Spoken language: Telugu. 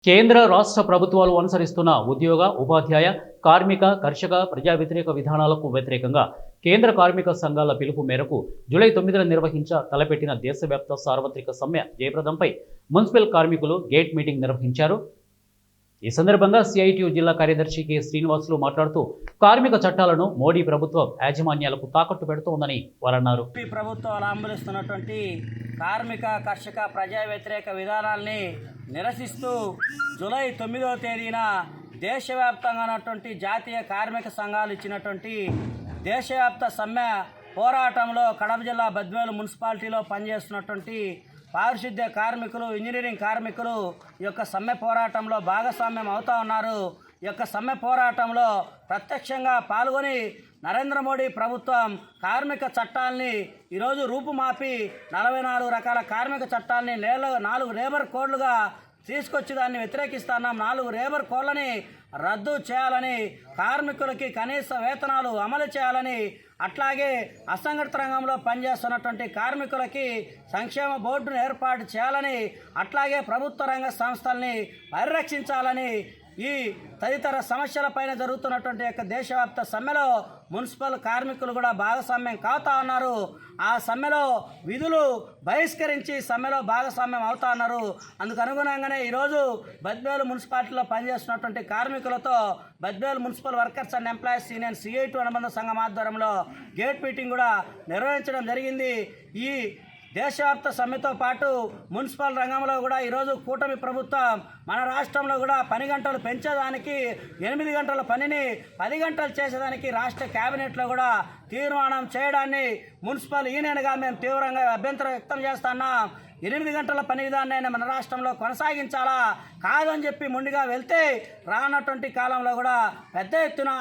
కేంద్ర రాష్ట్ర ప్రభుత్వాలు అనుసరిస్తున్న ఉద్యోగ, ఉపాధ్యాయ, కార్మిక, కర్షక, ప్రజా వ్యతిరేక విధానాలకు వ్యతిరేకంగా కేంద్ర కార్మిక సంఘాల పిలుపు మేరకు జూలై 9న తలపెట్టిన దేశవ్యాప్త సార్వత్రిక సమ్మె జయప్రదంపై మున్సిపల్ కార్మికులు గేట్ మీటింగ్ నిర్వహించారు. ఈ సందర్భంగా సిఐటియు జిల్లా కార్యదర్శి కె శ్రీనివాసులు మాట్లాడుతూ కార్మిక చట్టాలను మోడీ ప్రభుత్వం యాజమాన్యాలకు తాకట్టు పెడుతోందని వారన్నారు. ప్రభుత్వాలు అమలుస్తున్నటువంటి కార్మిక, కర్షక, ప్రజా వ్యతిరేక విధానాల్ని నిరసిస్తూ జూలై 9వ తేదీన దేశవ్యాప్తంగా ఉన్నటువంటి జాతీయ కార్మిక సంఘాలు ఇచ్చినటువంటి దేశవ్యాప్త సమ్మె పోరాటంలో కడప జిల్లా బద్వేలు మున్సిపాలిటీలో పనిచేస్తున్నటువంటి పారిశుద్ధ్య కార్మికులు, ఇంజనీరింగ్ కార్మికులు ఈ యొక్క సమ్మె పోరాటంలో భాగస్వామ్యం అవుతూ ఉన్నారు. ఈ యొక్క సమ్మె పోరాటంలో ప్రత్యక్షంగా పాల్గొని నరేంద్ర మోడీ ప్రభుత్వం కార్మిక చట్టాలని ఈరోజు రూపుమాపి 44 రకాల కార్మిక చట్టాలని 4 లేబర్ కోడ్లుగా తీసుకొచ్చి దాన్ని వ్యతిరేకిస్తున్నాం. 4 లేబర్ కోడ్లని రద్దు చేయాలని, కార్మికులకి కనీస వేతనాలు అమలు చేయాలని, అట్లాగే అసంఘటిత రంగంలో పనిచేస్తున్నటువంటి కార్మికులకి సంక్షేమ బోర్డును ఏర్పాటు చేయాలని, అట్లాగే ప్రభుత్వ రంగ సంస్థల్ని పరిరక్షించాలని ఈ తదితర సమస్యలపైన జరుగుతున్నటువంటి యొక్క దేశవ్యాప్త సమ్మెలో మున్సిపల్ కార్మికులు కూడా భాగస్వామ్యం కావుతా ఉన్నారు. ఆ సమ్మెలో విధులు బహిష్కరించి సమ్మెలో భాగస్వామ్యం అవుతా ఉన్నారు. అందుకు అనుగుణంగానే ఈరోజు బద్వేలు మున్సిపాలిటీలో పనిచేస్తున్నటువంటి కార్మికులతో Badvel municipal workers and employees union CITU అనుబంధ సంఘం ఆధ్వర్యంలో గేట్ మీటింగ్ కూడా నిర్వహించడం జరిగింది. ఈ దేశవ్యాప్త సమ్మెతో పాటు మున్సిపల్ రంగంలో కూడా ఈరోజు కూటమి ప్రభుత్వం మన రాష్ట్రంలో కూడా పని గంటలు పెంచేదానికి 8 గంటల పనిని 10 గంటలు చేసేదానికి రాష్ట్ర క్యాబినెట్లో కూడా తీర్మానం చేయడాన్ని మున్సిపల్ యూనియన్గా మేము తీవ్రంగా అభ్యంతరం వ్యక్తం చేస్తున్నాం. 8 గంటల పని విధానాన్ని మన రాష్ట్రంలో కొనసాగించాలా కాదని చెప్పి ముందుగా వెళ్తే రానటువంటి కాలంలో కూడా పెద్ద ఎత్తున